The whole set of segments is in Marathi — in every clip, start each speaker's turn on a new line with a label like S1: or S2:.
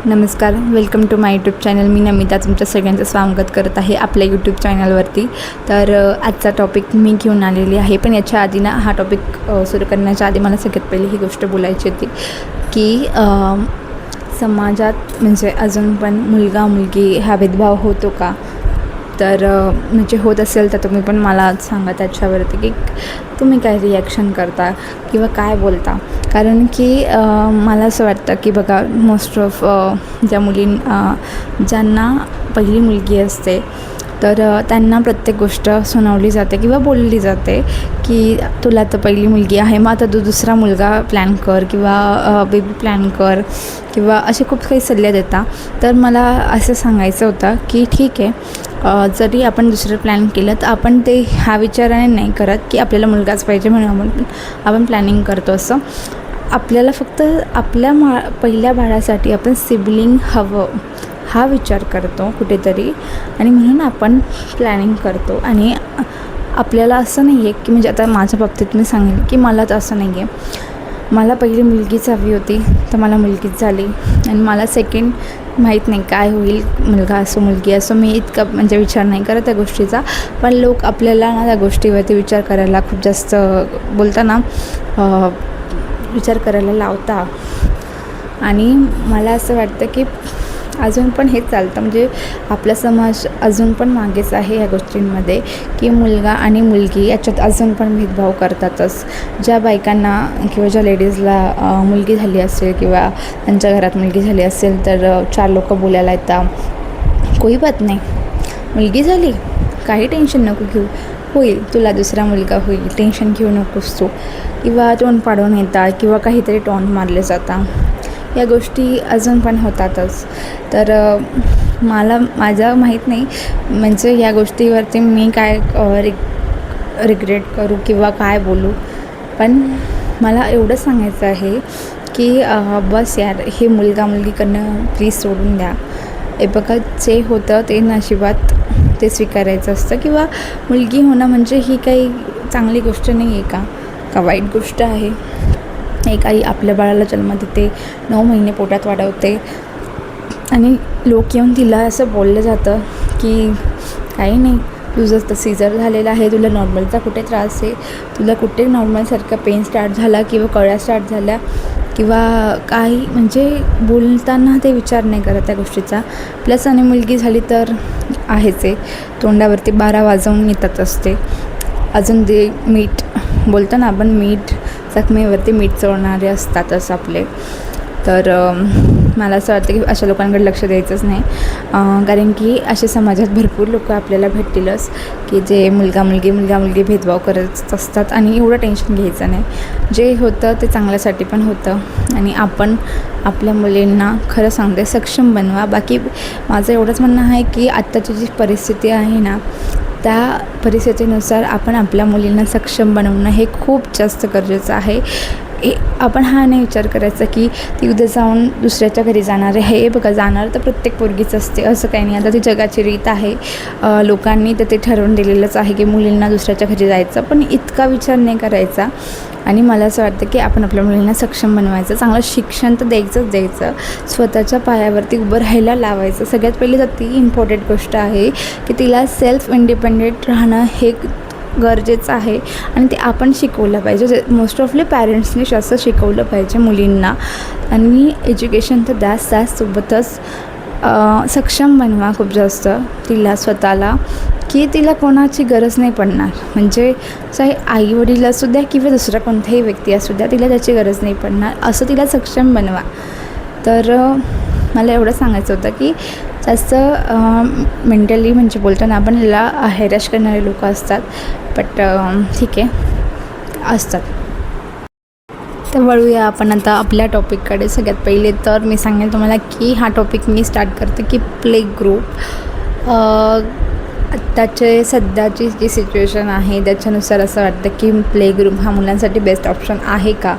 S1: नमस्कार, welcome to my YouTube channel. मी नमिता तुमच्या सगळ्यांचं स्वागत करत आहे आपल्या यूट्यूब चॅनलवरती. तर आजचा टॉपिक मी घेऊन आलेली आहे. पण याच्या आधी ना हा टॉपिक सुरू करण्याच्या आधी मला सगळ्यात पहिली ही गोष्ट बोलायची होती की समाजात म्हणजे अजून पण मुलगा मुलगी हा भेदभाव होतो का? तर म्हणजे होत असेल तर तुम्ही पण मला सांगा त्याच्यावरती की तुम्ही काय रिॲक्शन करता किंवा काय बोलता. कारण की मला असं वाटतं की बघा, मोस्ट ऑफ ज्या ज्यांना पहिली मुलगी असते तर त्यांना प्रत्येक गोष्ट सुनावली जाते किंवा बोलली जाते की तुला तर पहिली मुलगी आहे, मग आता तू दुसरा मुलगा प्लॅन कर किंवा बेबी प्लॅन कर किंवा असे खूप काही सल्ले देतात. तर मला असं सांगायचं होतं की ठीक आहे, जरी आपण दुसरं प्लॅन केलं तर आपण ते ह्या विचाराने नाही करत की आपल्याला मुलगाच पाहिजे म्हणून आपण प्लॅनिंग करतो. असं आपल्याला फक्त आपल्या पहिल्या बाळासाठी आपण सिबलिंग हवं हा विचार करतो कुठेतरी, आणि म्हणून आपण प्लॅनिंग करतो. आणि आपल्याला असं नाही आहे की म्हणजे आता माझ्या बाबतीत मी सांगेन की मला तर असं नाही आहे, मला पहिली मुलगीच हवी होती तर मला मुलगीच झाली, आणि मला सेकंड माहीत नाही काय होईल, मुलगा असो मुलगी असो, मी इतका म्हणजे विचार नाही करत त्या गोष्टीचा. पण लोक आपल्याला ना त्या गोष्टीवरती विचार करायला खूप जास्त बोलताना विचार करायला लावता. आणि मला असं वाटतं की अजून पण हेच चालतं, म्हणजे आपला समाज अजून पण मागेच आहे या गोष्टींमध्ये की मुलगा आणि मुलगी याच्यात अजून पण भेदभाव करतातच. ज्या बायकांना किंवा ज्या लेडीजला मुलगी झाली असेल किंवा त्यांच्या घरात मुलगी झाली असेल तर चार लोक बोलायला येतात, कोई बात नाही, मुलगी झाली काही टेन्शन नको घेऊ, होईल तुला दुसरा मुलगा होईल, टेन्शन घेऊ नकोस तू, किंवा तोंड पाडून येतात किंवा काहीतरी टॉन्ट मारले जातात. या गोष्टी अजून पण होतातच. तर माझं माहीत नाही म्हणजे या गोष्टीवरती मी काय रिग्रेट करू किंवा काय बोलू. पण मला एवढं सांगायचं आहे की बस यार, हे मुलगा मुलगी करणं प्लीज सोडून द्या. हे बघा, जे होतं ते नशिबात ते स्वीकारायचं असतं. किंवा मुलगी होणं म्हणजे ही काही चांगली गोष्ट नाही आहे का वाईट गोष्ट आहे? एक आई आपल्या बाळाला जन्म देते, 9 महिने पोटात वाढवते, आणि लोक येऊन तिला असं बोललं जातं की काही नाही, तुझं तर सीझर झालेलं आहे, तुला नॉर्मलचा कुठे त्रास आहे, तुला कुठे नॉर्मलसारखा पेन स्टार्ट झाला किंवा कळ्या स्टार्ट झाल्या किंवा काही, म्हणजे बोलताना ते विचार नाही करत त्या गोष्टीचा. प्लस आणि मुलगी झाली तर आहेच आहे, तोंडावरती 12 वाजवून येतात असते. अजून ते मीठ बोलतो ना आपण, मीठ जखमेवरती मीठ चढवणारे असतातच आपले. तर मला असं वाटतं की अशा लोकांकडे लक्ष द्यायचंच नाही. कारण की असे समाजात भरपूर लोक आपल्याला भेटतीलच की जे मुलगा मुलगी भेदभाव करत असतात, आणि एवढं टेन्शन घ्यायचं नाही. जे होतं ते चांगल्यासाठी पण होतं, आणि आपण आपल्या मुलींना खरं सांगते सक्षम बनवा. बाकी माझं एवढंच म्हणणं आहे की आत्ताची जी परिस्थिती आहे ना, त्या परिस्थितीनुसार आपण आपल्या मुलींना सक्षम बनवणं हे खूप जास्त गरजेचं आहे. आपण हा नाही विचार करायचा की ती उद्या जाऊन दुसऱ्याच्या घरी जाणार आहे. हे बघा, जाणार तर प्रत्येक पोरगीच असते, असं काही नाही. आता ती जगाची रीत आहे, लोकांनी तर ते ठरवून दिलेलंच आहे की मुलींना दुसऱ्याच्या घरी जायचं, पण इतका विचार नाही करायचा. आणि मला असं वाटतं की आपण आपल्या मुलींना सक्षम बनवायचं, चांगलं शिक्षण तर द्यायचं, स्वतःच्या पायावरती उभं राहायला लावायचं. सगळ्यात पहिली तर ती इम्पॉर्टंट गोष्ट आहे की तिला सेल्फ इंडिपेंडेंट राहणं हे गरजेचं आहे, आणि ते आपण शिकवलं पाहिजे. मोस्ट ऑफली पॅरेंट्सनी असं शिकवलं पाहिजे मुलींना. आणि एज्युकेशन तर त्यासोबतच सक्षम बनवा खूप जास्त तिला स्वतःला, की तिला कोणाची गरज नाही पडणार. म्हणजे चाहे आईवडील असू द्या किंवा दुसरा कोणताही व्यक्ती असू द्या, तिला त्याची गरज नाही पडणार, असं तिला सक्षम बनवा. तर मला एवढं सांगायचं होतं की जास्त मेंटली म्हणजे बोलताना आपण याला हैराश करणारे लोक असतात, बट ठीक आहे, असतात. तर वळूया आपण आता आपल्या टॉपिककडे. सगळ्यात पहिले तर मी सांगेल तुम्हाला की हा टॉपिक मी स्टार्ट करते की प्ले ग्रुप. आत्ताचे सध्याची जी सिच्युएशन आहे त्याच्यानुसार असं वाटतं की प्ले ग्रुप हा मुलांसाठी बेस्ट ऑप्शन आहे का,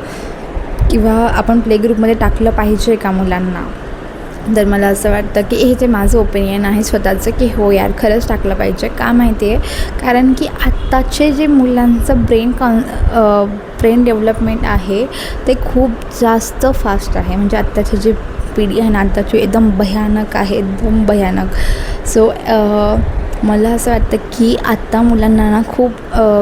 S1: किंवा आपण प्ले ग्रुपमध्ये टाकलं पाहिजे का मुलांना. तर मला असं वाटतं की हे जे माझं ओपिनियन आहे स्वतःचं की हो यार, खरंच टाकलं पाहिजे. का माहिती आहे? कारण की आत्ताचे जे मुलांचं ब्रेन डेव्हलपमेंट आहे ते खूप जास्त फास्ट आहे. म्हणजे आत्ताचे जे पिढी आहे ना आताची एकदम भयानक आहे, एकदम भयानक. सो मला असं वाटतं की आत्ता मुलांना ना खूप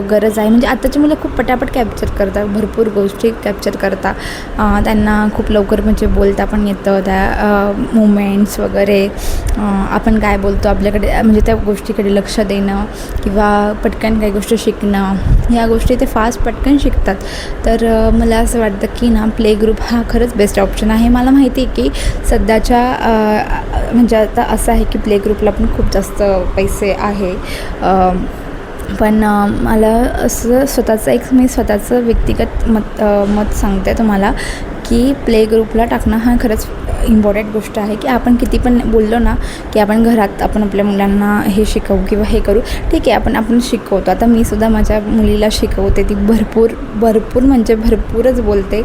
S1: गरज आहे. म्हणजे आत्ताची मुलं खूप पटापट कॅप्चर करतात, भरपूर गोष्टी कॅप्चर करतात. त्यांना खूप लवकर म्हणजे बोलता पण येतं, त्या मुमेंट्स वगैरे, आपण काय बोलतो आपल्याकडे म्हणजे त्या गोष्टीकडे लक्ष देणं किंवा पटकन काही गोष्ट शिकणं, ह्या गोष्टी ते फास्ट पटकन शिकतात. तर मला असं वाटतं की ना प्ले ग्रुप हा खरंच बेस्ट ऑप्शन आहे. मला माहिती आहे की सध्याच्या म्हणजे आता असं आहे की प्ले ग्रुपला पण खूप जास्त पैसे आहे. पण मला असं मी स्वतःचं व्यक्तिगत मत सांगते तुम्हाला की प्ले ग्रुपला टाकणं हा खरंच इम्पॉर्टंट गोष्ट आहे. की आपण किती पण बोललो ना की आपण घरात आपण आपल्या मुलांना हे शिकवू किंवा हे करू, ठीक आहे, आपण शिकवतो. आता मी सुद्धा माझ्या मुलीला शिकवते, ती भरपूर म्हणजे भरपूरच बोलते.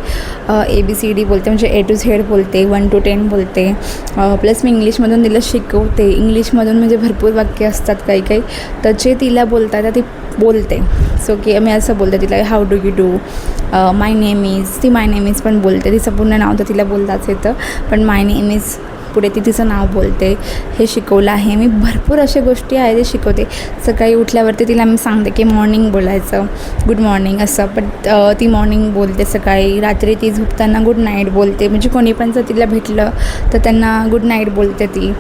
S1: ABCD बोलते, म्हणजे A to Z बोलते, 1 to 10 बोलते. प्लस मी इंग्लिशमधून तिला शिकवते. इंग्लिशमधून म्हणजे भरपूर वाक्य असतात काही तर जे तिला बोलता येतात ती बोलते. सो की मी असं बोलते तिला, how do you do, my name is. ती माय नेम इज पण बोलते. तिचं पूर्ण नाव तर तिला बोलताच येतं, पण माय नेम इज पुढे ती तिचं नाव बोलते. हे शिकवलं आहे मी. भरपूर अशा गोष्टी आहे ते शिकवते. सकाळी उठल्यावरती तिला मी सांगते की मॉर्निंग बोलायचं, गुड मॉर्निंग असं. पण ती मॉर्निंग बोलते सकाळी. रात्री ती झोपताना गुड नाईट बोलते. म्हणजे कोणी पण जर तिला भेटलं तर त्यांना गुड नाईट बोलते ती.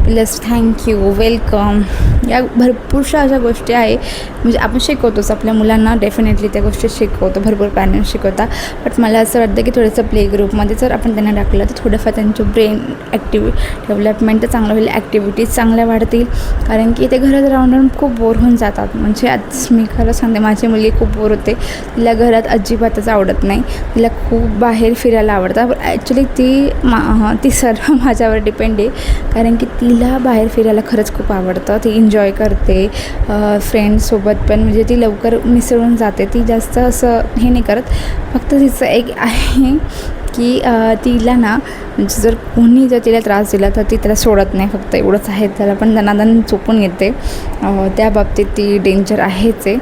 S1: प्लस थँक्यू, वेलकम, या भरपूरशा अशा गोष्टी आहे. म्हणजे आपण शिकवतोच आपल्या मुलांना, डेफिनेटली त्या गोष्टी शिकवतो, भरपूर पॅरेंट्स शिकवतात. बट मला असं वाटतं की थोडंसं प्ले ग्रुपमध्ये जर आपण त्यांना टाकलं तर थोडंफार त्यांचं ब्रेन डेव्हलपमेंट तर चांगलं होईल, ॲक्टिव्हिटीज चांगल्या वाढतील. कारण की ते घरात राहून खूप बोर होऊन जातात. म्हणजे आज मी खरं सांगते, माझी मुलगी खूप बोर होते. तिला घरात अजिबातच आवडत नाही. तिला खूप बाहेर फिरायला आवडतं. ॲक्च्युली ती सर्व माझ्यावर डिपेंड आहे. कारण की तिला बाहेर फिरायला खरंच खूप आवडतं. ती एन्जॉय करते फ्रेंड्ससोबत पण. म्हणजे ती लवकर मिसळून जाते. ती जास्त असं हे नाही करत. फक्त तिचं एक आहे की तिला ना म्हणजे जर कोणी जर तिला त्रास दिला तर ती त्याला सोडत नाही, फक्त एवढंच आहे. त्याला पण दणादण चोपून येते. त्या बाबतीत ती डेंजर आहेच आहे.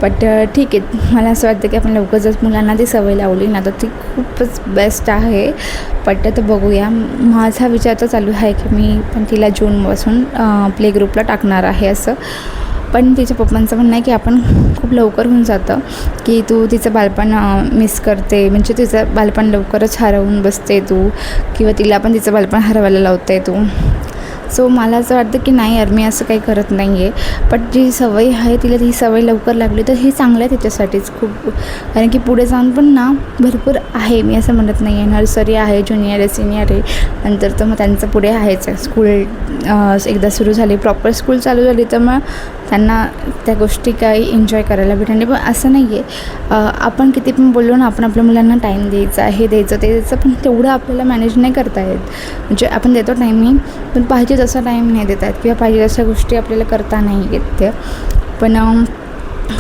S1: बट ठीक आहे, मला असं वाटतं की आपण लवकर जर मुलांना ती सवय लावली ना तर ती खूपच बेस्ट आहे. बट तर बघूया. माझा विचार तर चालू आहे की मी पण तिला जूनपासून प्ले ग्रुपला टाकणार आहे असं. पण तिच्या पप्पांचं म्हणणं आहे की आपण खूप लवकर होऊन जातं की तू तिचं बालपण मिस करते. म्हणजे तिचं बालपण लवकरच हरवून बसते तू, किंवा तिला पण तिचं बालपण हरवायला लावते तू. सो मला असं वाटतं की नाही यार, मी असं काही करत नाही आहे. बट जी सवय आहे तिला ती सवय लवकर लागली तर हे चांगलं आहे तिच्यासाठीच खूप. कारण की पुढे जाऊन पण ना भरपूर आहे, मी असं म्हणत नाही आहे. नर्सरी आहे, ज्युनियर आहे, सिनियर आहे, नंतर तर मग त्यांचं पुढे आहेच आहे. स्कूल एकदा सुरू झाली, प्रॉपर स्कूल चालू झाली तर मग त्यांना त्या गोष्टी काही एन्जॉय करायला भेटणार. पण असं नाही आहे, आपण किती पण बोललो ना आपण आपल्या मुलांना टाईम द्यायचा, हे द्यायचं ते द्यायचं, पण तेवढं आपल्याला मॅनेज नाही करता येत. म्हणजे आपण देतो टायमिंग, पण पाहिजे तसा टाईम नाही देता येत, किंवा पाहिजे तशा गोष्टी आपल्याला करता नाही येत त्या. पण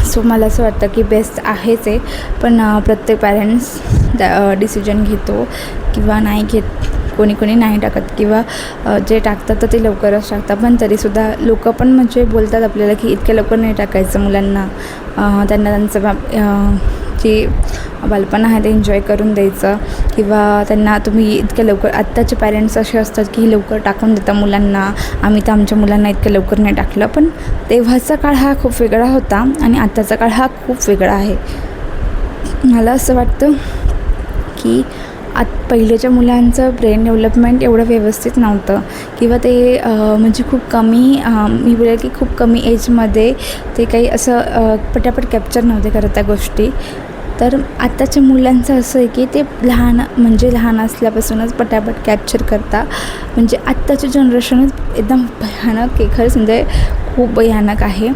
S1: सो मला असं वाटतं की बेस्ट आहेच आहे. पण प्रत्येक पॅरेंट्स डिसिजन घेतो किंवा नाही घेत. कोणी नाही टाकत, किंवा जे टाकतात तर ते लवकरच टाकतात. पण तरीसुद्धा लोकं पण म्हणजे बोलतात आपल्याला की इतक्या लवकर नाही टाकायचं मुलांना, त्यांना त्यांचं जे बालपण आहे ते एन्जॉय करून द्यायचं. किंवा त्यांना तुम्ही इतक्या लवकर, आत्ताचे पॅरेंट्स असे असतात की लवकर टाकून देतात मुलांना. आम्ही तर आमच्या मुलांना इतक्या लवकर नाही टाकलं. पण तेव्हाचा काळ हा खूप वेगळा होता आणि आत्ताचा काळ हा खूप वेगळा आहे. मला असं वाटतं की पहिलेच्या मुलांचं ब्रेन डेव्हलपमेंट एवढं व्यवस्थित नव्हतं, किंवा ते म्हणजे खूप कमी, मी बोलेल की खूप कमी एजमध्ये ते काही असं पटापट कॅप्चर नव्हते करत त्या गोष्टी. तर आत्ताच्या मुलांचं असं आहे की ते लहान असल्यापासूनच पटापट कॅप्चर करता. म्हणजे आत्ताची जनरेशनच एकदम भयानक आहे, खरंच म्हणजे खूप भयानक आहे.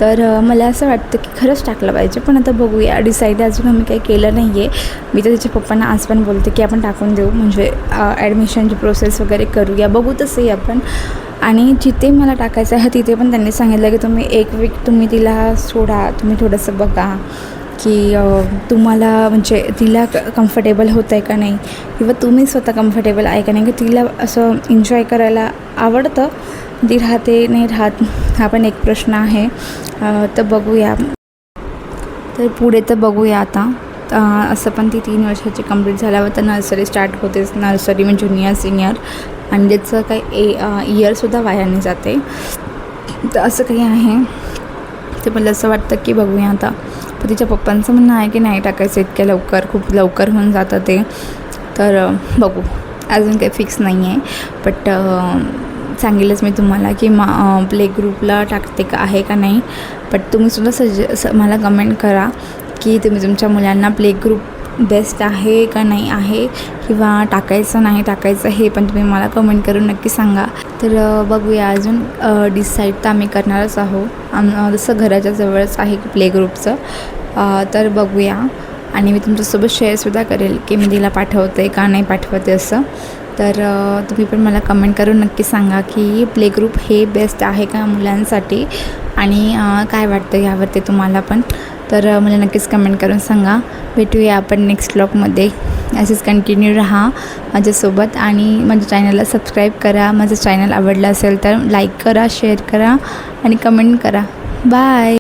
S1: तर मला असं वाटतं की खरंच टाकलं पाहिजे. पण आता बघूया, डिसाईड अजून आम्ही काही केलं नाही आहे. मी तर तिच्या पप्पांना आज पण बोलते की आपण टाकून देऊ, म्हणजे ॲडमिशनची प्रोसेस वगैरे करूया, बघू तसंही आपण. आणि जिथे मला टाकायचं आहे तिथे पण त्यांनी सांगितलं की तुम्ही 1 वीक तुम्ही तिला सोडा, तुम्ही थोडंसं बघा की तुम्हाला म्हणजे तिला कम्फर्टेबल होतं आहे का नाही, किंवा तुम्ही स्वतः कम्फर्टेबल आहे का नाही, की तिला असं एन्जॉय करायला आवडतं, ती राहते नाही राहत, हा पण एक प्रश्न आहे. तर बघूया, तर पुढे तर बघूया आता. असं पण ती 3 वर्षाची कंप्लीट झाल्यावर तर नर्सरी स्टार्ट होतेच. नर्सरी म्हणजे ज्युनियर सिनियर आणि त्याचं काही इयरसुद्धा वायाने जाते. तर असं काही आहे. ते मला असं वाटतं की बघूया आता. पण तिच्या पप्पांचं म्हणणं आहे की नाही टाकायचं इतक्या लवकर, खूप लवकर होऊन जातं ते. तर बघू, अजून काही फिक्स नाही आहे. बट सांगेलच मी तुम्हाला की प्ले ग्रुपला टाकते का आहे का नाही. बट तुम्हीसुद्धा मला कमेंट करा की तुम्ही तुमच्या मुलांना प्ले ग्रुप बेस्ट आहे का नाही आहे, किंवा टाकायचं नाही टाकायचं हे पण तुम्ही मला कमेंट करून नक्की सांगा. तर बघूया, अजून डिसाईड तर आम्ही करणारच आहोत. जसं घराच्या जवळच आहे प्ले ग्रुपचं. तर बघूया. आणि मी तुमच्यासोबत शेअरसुद्धा करेल की मी तिला पाठवते का नाही पाठवते असं. तर तुम्ही पण मला कमेंट करून नक्की सांगा की प्ले ग्रुप हे बेस्ट आहे का मुलांसाठी, आणि काय वाटतं यावरती तुम्हाला पण. तर मला नक्कीच कमेंट करून सांगा. भेटूया आपण नेक्स्ट व्लॉगमध्ये. असेच कंटिन्यू राहा माझ्यासोबत आणि माझ्या चॅनलला सबस्क्राईब करा. माझं चॅनल आवडलं असेल तर लाईक करा, शेअर करा आणि कमेंट करा. बाय.